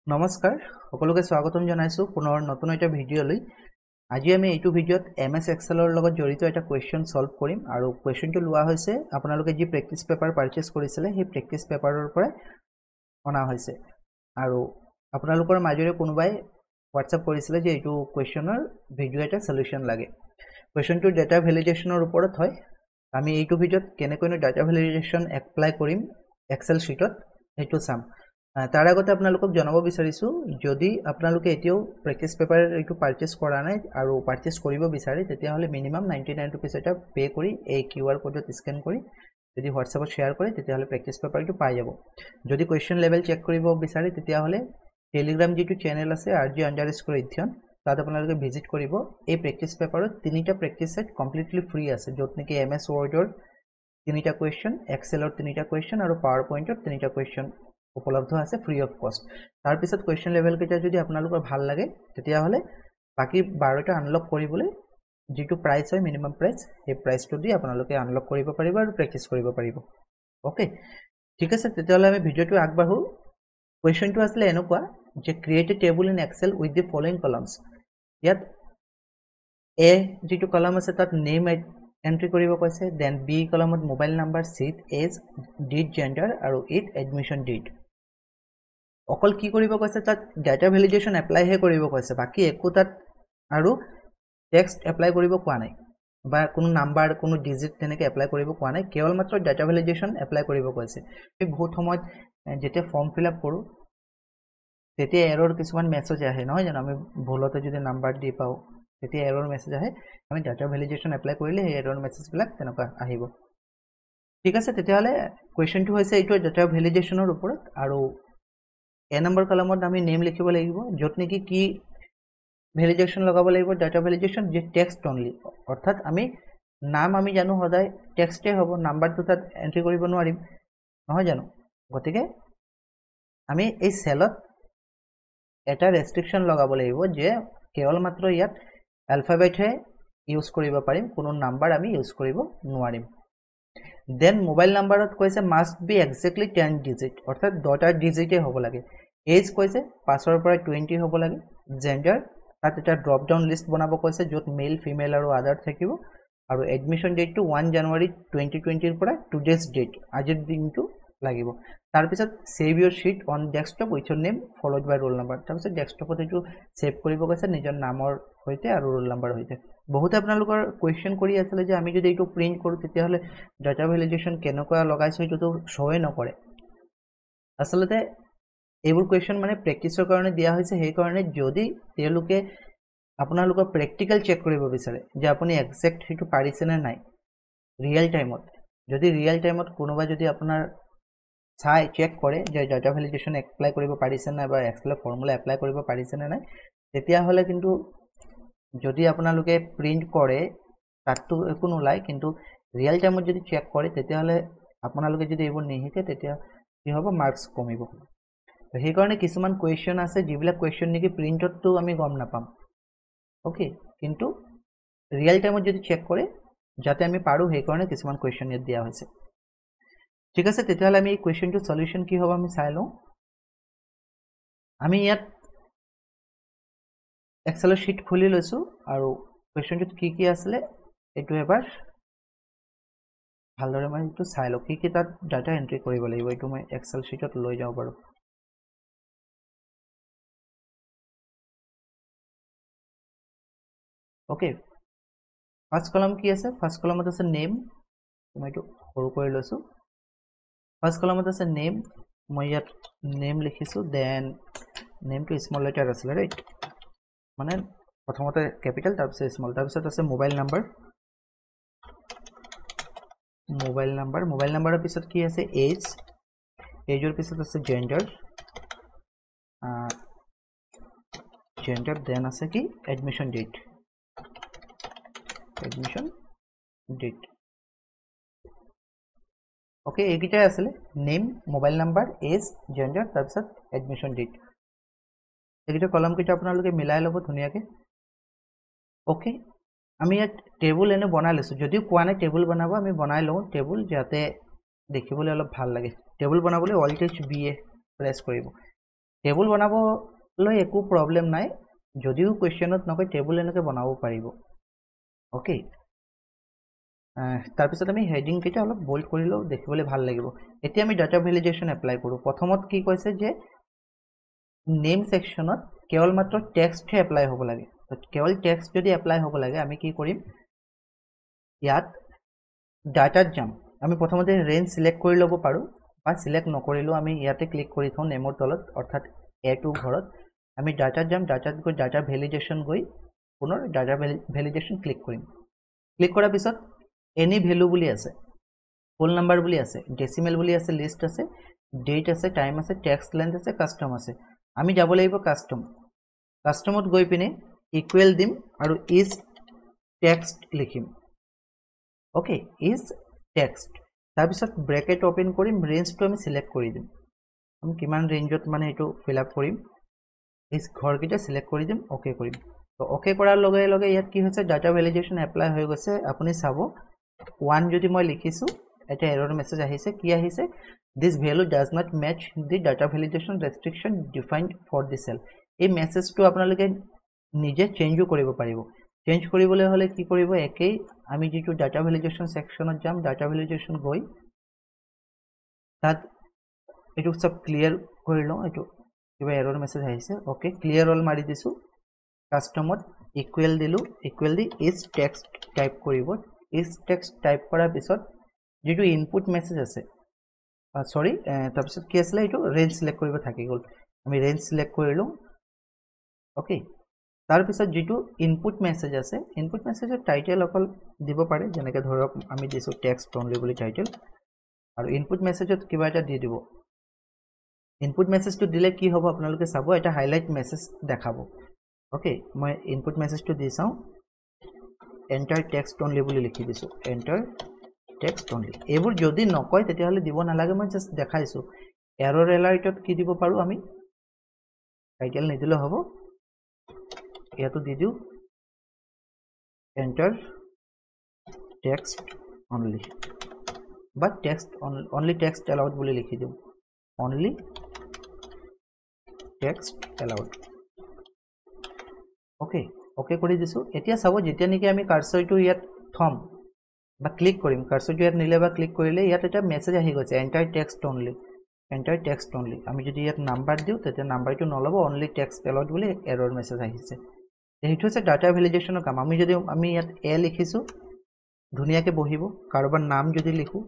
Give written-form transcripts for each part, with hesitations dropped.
নমস্কাৰ সকলোকে স্বাগতম জনাইছো পুনৰ নতুন এটা ভিডিঅ'লৈ আজি আমি এইটো ভিডিঅ'ত MS এক্সেলৰ লগত জড়িত এটা কোৱেশ্চন সলভ কৰিম আৰু কোৱেশ্চনটো লোৱা হৈছে আপোনালোকে যি প্ৰেক্টিস পেপাৰ পাৰচেজ কৰিছিলে সেই প্ৰেক্টিস পেপাৰৰ পৰা অনা হৈছে আৰু আপোনালোকৰ মাজৰে কোনোবাই WhatsApp কৰিছিলে যে এইটো কোৱেশ্চনৰ ভিডিঅ' এটা সলিউশন লাগে কোৱেশ্চনটো ডাটা ভেলিডেশনৰ ওপৰত হয় আমি এইটো ভিডিঅ'ত কেনেকৈ ডাটা ভেলিডেশন এপ্লাই কৰিম এক্সেল শীটত এইটো চাম তাৰ আগতে আপোনালোকক জনাব বিচাৰিছো যদি আপোনালোকে এতিয়াও প্ৰেক্টিস পেপাৰ এইটো পাৰচেজ কৰা নাই আৰু পাৰচেজ কৰিব বিচাৰে তেতিয়া হলে মিনিমাম 99 रुपीस এটা পে কৰি এই কিউআৰ কোডত স্ক্যান কৰি যদি WhatsAppত শেয়াৰ কৰে তেতিয়া হলে প্ৰেক্টিস পেপাৰটো পাই যাব যদি কোৱেশ্চন লেভেল চেক কৰিব বিচাৰে তেতিয়া হলে টেলিগ্ৰাম যেটো চেনেল আছে rg_idhyan তাত আপোনালোকে ভিজিট কৰিব এই প্ৰেক্টিস পেপাৰত তিনিটা প্ৰেক্টিস সেট কমপ্লিটলি ফ্ৰী আছে যত নেকি MS Wordৰ তিনিটা কোৱেশ্চন এক্সেলৰ তিনিটা কোৱেশ্চন আৰু পাৱাৰ পইণ্টৰ তিনিটা কোৱেশ্চন উপলব্ধ আছে ফ্ৰী অফ কষ্ট তাৰ পিছত কোৱেশ্চন লেভেল কেইটা যদি আপোনালোকৰ ভাল লাগে তেতিয়া হলে বাকি 12টা আনলক কৰিবলৈ যেটো প্ৰাইস হয় মিনিমাম প্ৰাইস এই প্ৰাইসটো দি আপোনালোকে আনলক কৰিব পাৰিব আৰু প্ৰেক্টিস কৰিব পাৰিব ওকে ঠিক আছে তেতিয়া হলে আমি ভিডিওটো আগবাঢ়ো কোৱেশ্চনটো আসলে এনেকুৱা যে create a table in Excel with the following columns ইয়াত এ যেটো কলাম আছে তাত নেম এন্ট্ৰি কৰিব কৈছে দেন বি কলামত mobile number seat age date gender আৰু ইট এডমিশন ডেট অকল কি কৰিব কৈছে তাত ডাটা ভেলিডেশন এপ্লাই হে কৰিব কৈছে বাকি একো তাত আৰু টেক্সট এপ্লাই কৰিব কোৱা নাই বা কোনো নাম্বাৰ কোনো ডিজিট তেনেকে এপ্লাই কৰিব কোৱা নাই কেৱল মাত্ৰ ডাটা ভেলিডেশন এপ্লাই কৰিব কৈছে এই বহুত সময়ত যেতিয়া ফৰ্ম ফিল আপ কৰো তেতিয়া এৰৰ কিছুমান মেছেজ আহে নহয় জানো আমি ভুলতে যদি নাম্বাৰ দি পাও তেতিয়া এৰৰ মেছেজ আহে আমি ডাটা ভেলিডেশন এপ্লাই কৰিলে এই এৰৰ মেছেজ বিলাক তেনেকুৱা আহিব ঠিক আছে তেতিয়া হলে কোৱেশ্চনটো হৈছে এইটো ডাটা ভেলিডেশনৰ ওপৰত আৰু এ নম্বৰ কলামত আমি নেম লিখিব লাগিব যত নেকি কি ভেলিডেশন লগাব লাগিব ডাটা ভেলিডেশন যে টেক্সট অনলি অৰ্থাৎ আমি নাম আমি জানো সদায় টেক্সটে হ'ব নাম্বাৰটো তাত এন্ট্ৰি কৰিব নোৱাৰিম নহয় জানো গতিকে আমি এই সেলত এটা ৰেষ্ট্ৰিকশন লগাব লাগিব যে কেৱল মাত্ৰ ইয়াত এলফাবেটহে ইউজ কৰিব পাৰিম কোনো নাম্বাৰ আমি ইউজ কৰিব নোৱাৰিম দেন মোবাইল নাম্বাৰত কৈছে মাষ্ট বি এক্স্যাক্টলি 10 ডিজিট অৰ্থাৎ 10টা ডিজিটে হ'ব লাগে এজ কৈছে 5 ৰ পৰা 20 হ'ব লাগে জেন্ডাৰ তাত এটা ড্ৰপ ডাউন লিষ্ট বনাব কৈছে যত মেল ফিমেল আৰু আদাৰ থাকিব আৰু এডমিশন ডেটটো 1 জানুৱাৰী 2020 ৰ পৰা টুডেজ ডেট আজিৰ দিনটো লাগিব তাৰ পিছত save your sheet on desktop with your name followed by roll number তাৰ পিছত ডেস্কটপত এটো সেভ কৰিব কৈছে নিজৰ নামৰ হৈতে আৰু ৰোল নাম্বাৰ হৈতে বহুত আপোনালোকৰ কোৱেশ্চন কৰি আছিল যে আমি যদি এটো প্ৰিন্ট কৰো তেতিয়া হলে ডাটা ভেলিডেশন কেনেকুৱা লগাইছো এটো শোৱে নকৰে আসলতে এইবোৰ কোৱেশ্চন মানে প্ৰেক্টিসৰ কাৰণে দিয়া হৈছে সেই কাৰণে যদি তেওঁলোকে আপোনালোকৰ প্ৰেক্টিক্যাল চেক কৰিব বিচাৰে যে আপুনি এক্সাক্ট হেতু পাৰিছে নে নাই ৰিয়েল টাইমত যদি ৰিয়েল টাইমত কোনোবা যদি আপোনাৰ চাই চেক কৰে যে ডাটা ভেলিডেশন এপ্লাই কৰিব পাৰিছে না বা এক্সেলৰ ফৰ্মুলা এপ্লাই কৰিব পাৰিছে নে নাই তেতিয়া হলে কিন্তু যদি আপোনালোকে প্ৰিন্ট কৰে তাতটো একো নোলাই কিন্তু ৰিয়েল টাইমত যদি চেক কৰে তেতিয়া হলে আপোনালোকে যদি এইবোৰ নিহিকে তেতিয়া কি হ'ব মাৰ্কস কমিব সেই কাৰণে কিছুমান কোৱেশ্চন আছে যিবিলাক কোৱেশ্চন নেকি প্ৰিন্টতটো আমি গম নাপাম ওকে কিন্তু ৰিয়েল টাইমত যদি চেক কৰে যাতে আমি পাৰো সেই কাৰণে কিছুমান কোৱেশ্চন ইয়াত দিয়া হৈছে ঠিক আছে তেতিয়া হলে আমি এই কোৱেশ্চনটো সলিউশন কি হ'ব আমি চাই লওঁ আমি ইয়াত এক্সেলৰ শীট খুলি লৈছো আৰু কোৱেশ্চনটোত কি আছিল এটো এবাৰ ভালদৰে মই এটো চাই লওঁ কি তাত ডাটা এন্ট্ৰি কৰিব লাগিব এটো মই এক্সেল শীটত লৈ যাও বাৰু ওকে ফাৰ্স্ট কলাম কি আছে ফাৰ্স্ট কলামত আছে নেম মই এটো সৰু কৰি লৈছো ফাৰ্স্ট কলামত আছে নেম মই ইয়াত নেম লিখিছো দেন নেমটো স্মল লেটাৰ আছে ৰাইট মানে প্ৰথমতে ক্যাপিটাল তাৰ পিছত স্মল তাৰ পিছত আছে মোবাইল নাম্বাৰৰ পিছত কি আছে এজৰ পিছত আছে জেন্ডাৰ দেন আছে কি এডমিশন ডেট ওকে এইকিটাই আছিল name mobile number age gender তাৰ পিছত এডমিশন ডেট এইকিটা কলাম কিটা আপোনালোকে মিলাই লব ধুনিয়াকে ওকে আমি ইয়াত টেবুল এনে বনাই লৈছো যদিও কোৱা নাই টেবুল বনাব আমি বনাই লওঁ টেবুল যাতে দেখিবলৈ অলপ ভাল লাগে টেবুল বনাবলৈ alt S B A press কৰিব টেবুল বনাবলৈ একো প্ৰবলেম নাই যদিও কোৱেশ্চনত নকয় টেবুল এনেকৈ বনাব পাৰিব ওকে তাৰ পিছত আমি হেডিং কেইটা অলপ বোল্ড কৰিলেও দেখিবলৈ ভাল লাগিব এতিয়া আমি ডাটা ভেলিডেশ্যন এপ্লাই কৰোঁ প্ৰথমত কি কৈছে যে নেম সেকশনত কেৱল মাত্ৰ টেক্সটহে এপ্লাই হ'ব লাগে কেৱল টেক্সট যদি এপ্লাই হ'ব লাগে আমি কি কৰিম ইয়াত ডাটাত যাম আমি প্ৰথমতে ৰেঞ্জ সিলেক্ট কৰি ল'ব পাৰোঁ বা সিলেক্ট নকৰিলেও আমি ইয়াতে ক্লিক কৰি থওঁ নেমৰ তলত অৰ্থাৎ A2 ঘৰত আমি ডাটাত যাম ডাটাত গৈ ডাটা ভেলিডেশ্যন গৈ পুনৰ ডাটা ভেলিডেশ্যন ক্লিক কৰিম ক্লিক কৰাৰ পিছত এনি ভ্যালু বুলি আছে হোল নাম্বাৰ বুলি আছে ডেসিমেল বুলি আছে লিষ্ট আছে ডেট আছে টাইম আছে টেক্সট লেন্থ আছে কাস্টম আছে আমি যাব লাগিব কাস্টমত গৈ পিনে ইকুৱেল দিম আৰু ইজ টেক্সট লিখিম ওকে ইজ টেক্সট তাৰ পিছত ব্ৰেকেট ওপেন কৰিম ৰেঞ্জটো আমি সিলেক্ট কৰি দিম আমি কিমান ৰেঞ্জত মানে এটো ফিল আপ কৰিম ইজ ঘৰকেইটা সিলেক্ট কৰি দিম ওকে কৰিম তো ওকে কৰাৰ লগে লগে ইয়াত কি হৈছে ডাটা ভেলিডেশ্যন এপ্লাই হৈ গৈছে আপুনি চাব 1 যদি মই লিখিছো এটা এৰৰ মেসেজ আহিছে কি আহিছে this value does not match the data validation restriction defined for the cell এই মেসেজটো আপোনালোকে নিজে চেঞ্জও কৰিব পাৰিব চেঞ্জ কৰিবলৈ হলে কি কৰিব একেই আমি যেটো ডাটা ভেলিডেশ্যন সেকশনত যাম ডাটা ভেলিডেশ্যন গৈ তাত এটো সব ক্লিয়াৰ কৰি লওঁ এটো কিবা এৰৰ মেসেজ আহিছে ওকে ক্লিয়াৰ অল মাৰি দিছো কাস্টমত ইকুৱেল দিলো equal the is text type কৰিব ইজ টেক্সট টাইপ কৰাৰ পিছত যেটো ইনপুট মেসেজ আছে সৰি তাৰ পিছত কি আছিল এটো ৰেঞ্জ সিলেক্ট কৰিব থাকি গল আমি ৰেঞ্জ সিলেক্ট কৰিলো ওকে তাৰ পিছত যেটো ইনপুট মেসেজ আছে ইনপুট মেসেজৰ টাইটেল অকল দিব পাৰে যেনেকৈ ধৰক আমি দিছো টেক্সট অনলি বুলি টাইটেল আৰু ইনপুট মেসেজত কিবা এটা দি দিব ইনপুট মেসেজটো দিলে কি হ'ব আপোনালোকে চাব এটা হাইলাইট মেসেজ দেখাব ওকে মই ইনপুট মেসেজটো দি চাও এন্টাৰ টেক্সট অনলি বুলি লিখি দিছো এন্টাৰ টেক্সট অনলি এবোৰ যদি নকয় তেতিয়া হলে দিব নালাগে মই জাস্ট দেখাইছো এৰৰ এলাৰ্টত কি দিব পাৰো আমি টাইটেল নিদিলে হ'ব ইয়াতো দি দিও এন্টাৰ টেক্সট অনলি বা টেক্সট অনলি টেক্সট এলাউড বুলি লিখি দিও only text allowed okay okay কৰি দিছো এতিয়া চাব যেতিয়া নেকি আমি কাৰ্সৰটো ইয়াত থম বা ক্লিক কৰিম কাৰ্সৰটো ইয়াত নিলে বা ক্লিক কৰিলে ইয়াত এটা মেসেজ আহি গৈছে এন্টাৰ টেক্সট অনলি আমি যদি ইয়াত নাম্বাৰ দিও তেতিয়া নাম্বাৰটো নলব অনলি টেক্সট এলাউড বুলি এৰৰ মেসেজ আহিছে এইটো হৈছে ডাটা ভেলিডেশ্যনৰ কাম আমি ইয়াত এ লিখিছো ধুনিয়াকে বহিব কাৰোবাৰ নাম যদি লিখো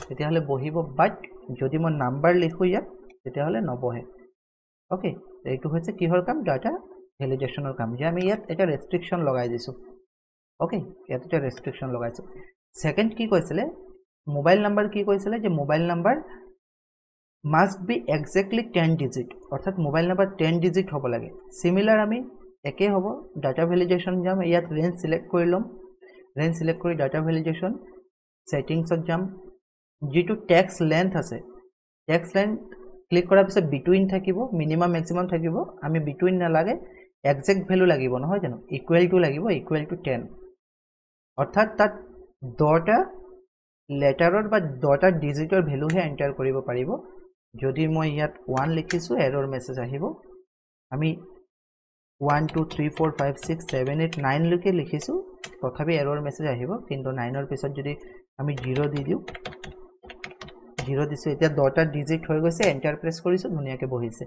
তেতিয়া হলে বহিব বাট যদি মই নাম্বাৰ লিখো ইয়াত তেতিয়া হলে নবহে ওকে এইটো হৈছে কিহৰ কাম ডাটা ভেলিডেশ্যনৰ কাম যে আমি ইয়াত এটা ৰেষ্ট্ৰিকশন লগাই দিছো ওকে ইয়াত এটা ৰেষ্ট্ৰিকশন লগাইছো সেকেন্ড কি কৈছিলে মোবাইল নাম্বাৰ কি কৈছিলে যে mobile number must be exactly 10 digit অর্থাৎ মোবাইল নাম্বার 10 digit হ'ব লাগে সিমিলার আমি একে হ'ব ডাটা ভ্যালিডেশন যাম ইয়াত রেঞ্জ সিলেক্ট কৰি লম ৰেঞ্জ সিলেক্ট কৰি ডাটা ভ্যালিডেশন সেটিংছত যাম যেটো টেক্সট লেন্থ আছে টেক্সট লেন্থ ক্লিক কৰাৰ পিছত বিটুইন থাকিব মিনিমাম ম্যাক্সিমাম থাকিব আমি বিটুইন না লাগে এক্সাক্ট ভ্যালু লাগিব নহয় জানো ইকুৱেল টু লাগিব ইকুৱেল টু 10 অৰ্থাৎ তাত 10টা লেটাৰৰ বা 10টা ডিজিটৰ ভ্যালুহে এন্টাৰ কৰিব পাৰিব যদি মই ইয়াত 1 লিখিছো এৰৰ মেসেজ আহিব আমি 1 2 3 4 5 6 7 8 9 লৈকে লিখিছো তথাপি এৰৰ মেসেজ আহিব কিন্তু 9 ৰ পিছত যদি আমি 0 দি দিও 0 দিছো এতিয়া 10টা ডিজিট হৈ গৈছে এন্টাৰ প্ৰেছ কৰিছো ধুনিয়াকে বহিছে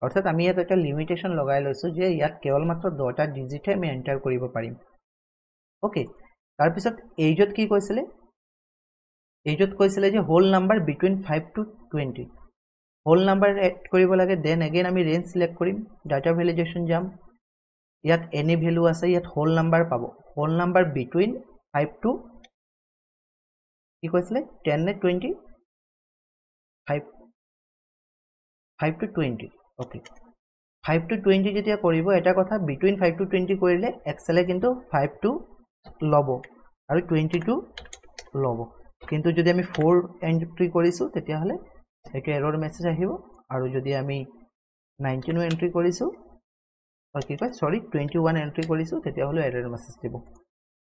অৰ্থাৎ আমি ইয়াত এটা লিমিটেশন লগাই লৈছো যে ইয়াত কেৱল মাত্ৰ 10টা ডিজিটহে আমি এন্টাৰ কৰিব পাৰিম ওকে তাৰ পিছত এইজত কি কৈছিলে এইজত কৈছিলে যে whole number between 5 to 20 whole number add কৰিব লাগে দেন এগেইন আমি ৰেঞ্জ সিলেক্ট কৰিম ডাটা ভ্যালিডেশ্যন যাম ইয়াত এনি ভ্যালু আছে ইয়াত হোল নাম্বাৰ পাব হোল নাম্বাৰ বিটুইন 5 to কি কৈছিলে 10 নে 20 5 to 20 ওকে 5 to 20 যেতিয়া কৰিব এটা কথা বিটুইন 5 to 20 কৰিলে এক্সেলে কিন্তু 5 to লব আৰু 20 to লব কিন্তু যদি আমি 4 এন্ট্ৰি কৰিছো তেতিয়া হলে এটা এৰৰ মেসেজ আহিব আৰু যদি আমি 19 এন্ট্ৰি কৰিছো কি কয় সৰি 21 এন্ট্ৰি কৰিছো তেতিয়া হলে এৰৰ মেসেজ দিব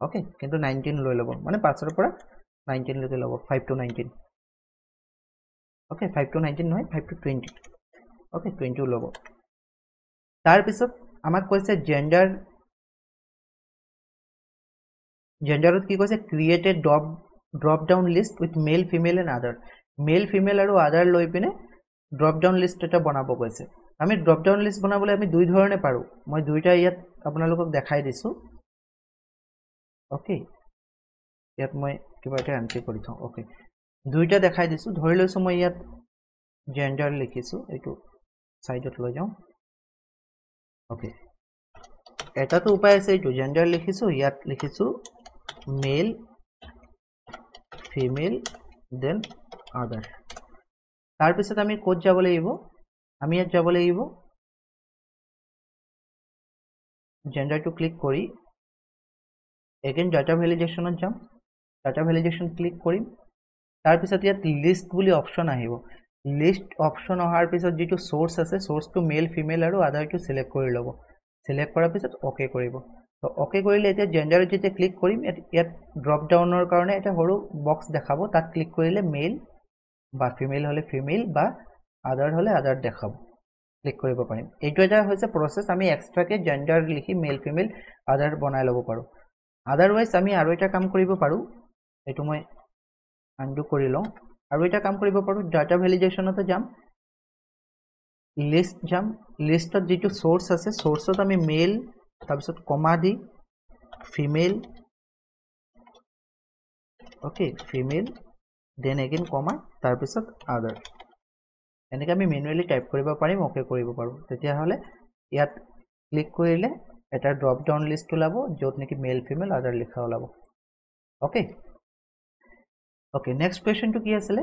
ওকে কিন্তু 19 লৈ লব মানে 5 ৰ পৰা 19 লৈকে লব 5 to 19 ওকে 5 to 19 নহয় 5 to 20 ওকে 20 ল'ব তাৰ পিছত আমাক কৈছে জেন্ডাৰত কি কৈছে create a drop down list with male female and other male female আৰু আদাৰ লৈ পিনে ড্ৰপ ডাউন লিষ্ট এটা বনাব কৈছে আমি ড্ৰপ ডাউন লিষ্ট বনাবলৈ আমি দুই ধৰণে পাৰো মই দুইটা ইয়াত আপোনালোকক দেখাই দিছো ওকে ইয়াত মই কিবা এটা এন্ট্ৰি কৰি থওঁ ওকে দুইটা দেখাই দিছো ধৰি লৈছো মই ইয়াত জেন্ডাৰ লিখিছো এইটো সাইডত লৈ যাওঁ ওকে এটাটো উপায় আছে এইটো জেন্ডাৰ লিখিছো ইয়াত লিখিছো মেল ফিমেল দেন আদাৰ তাৰ পিছত আমি কোড যাব লাগিব আমি ইয়াত যাব লাগিব জেন্ডাৰটো ক্লিক কৰি এগেইন ডাটা ভ্যালিডেশনত যাম ডাটা ভ্যালিডেশন ক্লিক কৰিম তাৰ পিছত ইয়াত লিষ্ট বুলি অপচন আহিব লিষ্ট অপচন অহাৰ পিছত যেটো সোৰ্স আছে সোৰ্সটো মেল ফিমেল আৰু আদাৰটো সিলেক্ট কৰি ল'ব সিলেক্ট কৰাৰ পিছত ওকে কৰিব তো ওকে কৰিলে এতিয়া জেন্ডাৰত যেতে ক্লিক কৰিম ইয়াত ড্ৰপ ডাউনৰ কাৰণে এটা সৰু বক্স দেখাব তাত ক্লিক কৰিলে মেল বা ফিমেল হলে ফিমেল বা আদাৰ হলে আদাৰ দেখাব ক্লিক কৰিব পাৰিম এইটো এটা হৈছে প্ৰসেস আমি এক্সট্ৰাকে জেন্ডাৰ লিখি মেল ফিমেল আদাৰ বনাই ল'ব পাৰো আদাৰৱাইজ আমি আৰু এটা কাম কৰিব পাৰো এইটো মই আনডু কৰি লওঁ আৰু এটা কাম কৰিব পাৰো ডাটা ভ্যালিডেশনতে যাম লিষ্ট যাম লিষ্টত যেটো সোৰ্স আছে সোৰ্সত আমি মেল তাৰ পিছত কমা দি female okay female then again comma তাৰ পিছত আদাৰ এনেকৈ আমি ম্যানুয়ালি টাইপ কৰিব পাৰিম ওকে কৰিব পাৰো তেতিয়া হলে ইয়াত ক্লিক কৰিলে এটা ড্ৰপ ডাউন লিষ্ট ওলাব যত নেকি মেল ফিমেল আদাৰ লিখা ওলাব ওকে ওকে নেক্সট কোৱেশ্চনটো কি আছিল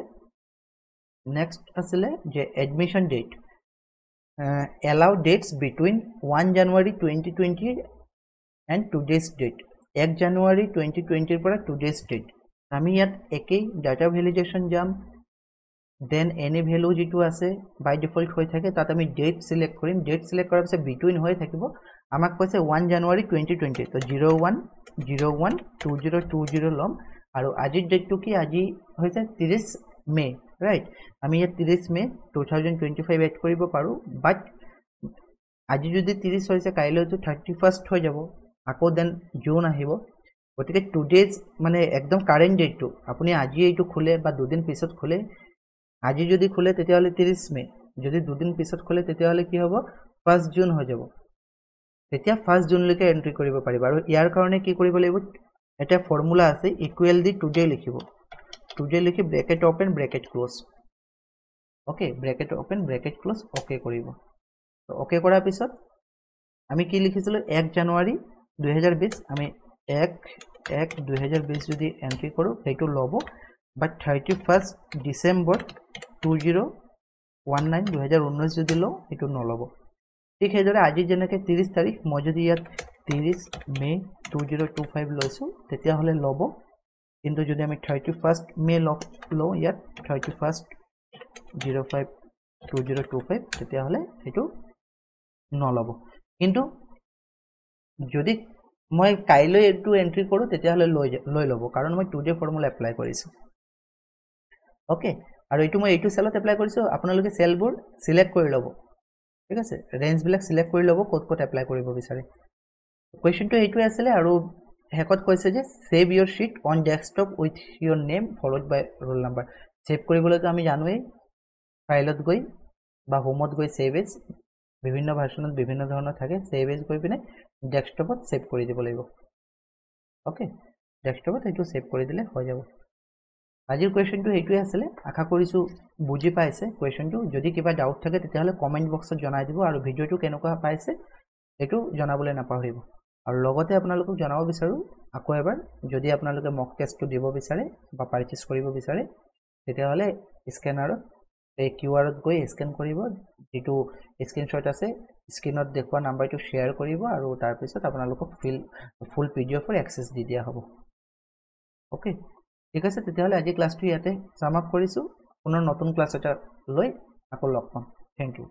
নেক্সট আছিল যে admission date allow dates between 1 January 2020 and today's date 1 January 2020 পৰা today's date আমি ইয়াত একেই ডাটা ভ্যালিডেশন যাম দেন এনি ভ্যালু যেটো আছে বাই ডিফল্ট হৈ থাকে তাত আমি ডেট সিলেক্ট কৰিম ডেট সিলেক্ট কৰাৰ পিছত বিটুইন হৈ থাকিব আমাক কৈছে 1 January 2020 তো 01/01/2020 লম আৰু আজিৰ ডেটটো কি আজি হৈছে 30 মে ৰাইট আমি ইয়াত 30 মে 2025 এড কৰিব পাৰো বাট আজি যদি 30 হৈছে কাইলৈ তো 31st হৈ যাব আকৌ দেন জুন আহিব গতিকে টুডেজ মানে একদম কারেন্ট ডেটটো আপুনি আজি এইটো খুলে বা দুদিন পিছত খুলে আজি যদি খুলে তেতিয়া হলে 30 মে যদি দুদিন পিছত খুলে তেতিয়া হলে কি হ'ব 1 জুন হৈ যাব তেতিয়া 1 জুন লৈকে এন্ট্ৰি কৰিব পাৰিব আৰু ইয়াৰ কাৰণে কি কৰিব লাগিব এটা ফৰ্মুলা আছে ইকুৱেল দি টুডে লিখিব টুডে লিখি bracket open bracket close okay bracket open bracket close okay কৰিব তো ওকে কৰাৰ পিছত আমি কি লিখিছিল 1 জানুৱাৰী 2020 আমি 1/1/2020 যদি এন্ট্ৰি কৰো সেইটো লব বাট 31st ডিসেম্বৰ 2019 যদি লো এটো নলব ঠিক হেদৰে আজি জেনেকে 30 তাৰিখ মই যদি ইয়াত 30 মে 2025 লৈছো তেতিয়া হলে লব কিন্তু যদি আমি 31st মে লো ইয়াত 31st 05/2025 তেতিয়া হলে এটো নলব কিন্তু যদি মই কাইলৈ এটো এন্ট্ৰি কৰো তেতিয়া হলে লৈ লব কাৰণ মই টুডে ফৰ্মুলা এপ্লাই কৰিছো ওকে আৰু এটো মই এটো সেলত এপ্লাই কৰিছো আপোনালোকে সেলবোৰ সিলেক্ট কৰি লব ঠিক আছে ৰেঞ্জ বিলাক সিলেক্ট কৰি লব ক'ত এপ্লাই কৰিব বিচাৰে কোৱেশ্চনটো এইটো আছিল আৰু হেকত কৈছে যে save your sheet on desktop with your name followed by roll number সেভ কৰিবলৈ তো আমি জানোই ফাইলত গৈ বা হোমত গৈ সেভ এজ বিভিন্ন ভাৰ্চনত বিভিন্ন ধৰণৰ থাকে সেভ এজ গৈ পিনে ডেস্কটপত সেভ কৰি দিব লাগিব ওকে ডেস্কটপত এইটো সেভ কৰি দিলে হৈ যাব আজিৰ কোৱেশ্চনটো এইটোই আছিল আশা কৰিছো বুজি পাইছে কোৱেশ্চনটো যদি কিবা ডাউট থাকে তেতিয়া হলে কমেন্ট বক্সত জনাই দিব আৰু ভিডিওটো কেনেকুৱা পাইছে এটো জনাবলৈ নাপাহৰিব আৰু লগতে আপোনালোকক জনাব বিচাৰো আকৌ এবাৰ যদি আপোনালোকে মক টেষ্টটো দিব বিচাৰে বা পাৰচেজ কৰিব বিচাৰে তেতিয়া হলে স্ক্যানাৰত এই কিউআৰত গৈ স্ক্যান কৰিব যেটো স্ক্ৰিনশ্বট আছে স্ক্ৰিনত দেখুৱা নাম্বাৰটো শেয়াৰ কৰিব আৰু তাৰ পিছত আপোনালোকক ফুল পিডিএফৰ এক্সেস দি দিয়া হ'ব ওকে ঠিক আছে তেতিয়া হলে আজি ক্লাছটো ইয়াতে সমাপ্ত কৰিছো পুনৰ নতুন ক্লাছ এটা লৈ আকৌ লগ পাম থ্যাংক ইউ